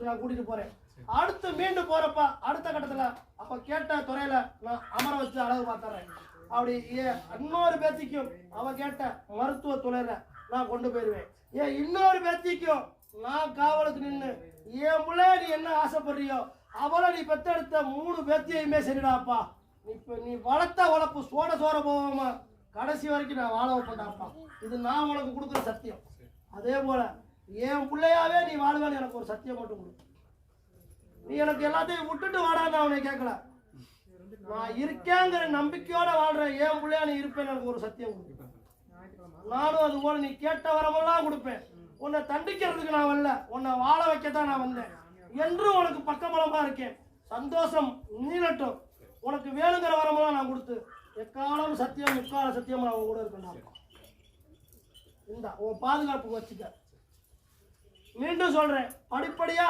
கொடுத்து நான் கூட்டிட்டு போறேன். அடுத்து மீண்டும் போறப்ப அடுத்த கட்டத்துல அப்ப கேட்ட துறையில நான் அமர வச்சு அழகு பார்த்துறேன். அப்படி இன்னொரு பேத்திக்கும் அவ கேட்ட மருத்துவ துறையில நான் கொண்டு போயிருவேன். இன்னொரு பேத்திக்கும் நான் காவலுக்கு நின்று என் பிள்ளைய நீ என்ன ஆசைப்படுறியோ அவளை நீ பெத்தெடுத்த 3 பேத்தியுமே சரிடாப்பா. இப்ப நீ வளர்த்த வளர்ப்பு சோட போகாம கடைசி வரைக்கும் நான் வாழ வைப்பேன்டாப்பா. இது நான் உனக்கு கொடுக்குற சத்தியம். அதே போல என் பிள்ளையாவே நீ வாழ்வேன்னு எனக்கு ஒரு சத்தியம் மட்டும் கொடு. நீ எனக்கு எல்லாத்தையும் விட்டுட்டு வாடான்னு அவனை கேட்கல. நான் இருக்கேங்கிற நம்பிக்கையோட வாழ்றேன். என் பிள்ளையா நீ இருப்பேன்னு எனக்கு ஒரு சத்தியம் கொடு. நானும் அது போல நீ கேட்ட வரமெல்லாம் கொடுப்பேன். உன்னை தண்டிக்கிறதுக்கு நான் வரல, உன்னை வாழ வைக்கத்தான் நான் வந்தேன். என்றும் உனக்கு பக்கபலமா இருக்கேன். சந்தோஷம் நீளட்டும். உனக்கு வேணுங்கிற வரமெல்லாம் நான் கொடுத்து எக்காலம் சத்தியம் முக்கால சத்தியம் நான் கூட இருக்கேன். இந்த உன் பாதுகாப்பு வச்சுக்க. மீண்டும் சொல்றேன், படிப்படியா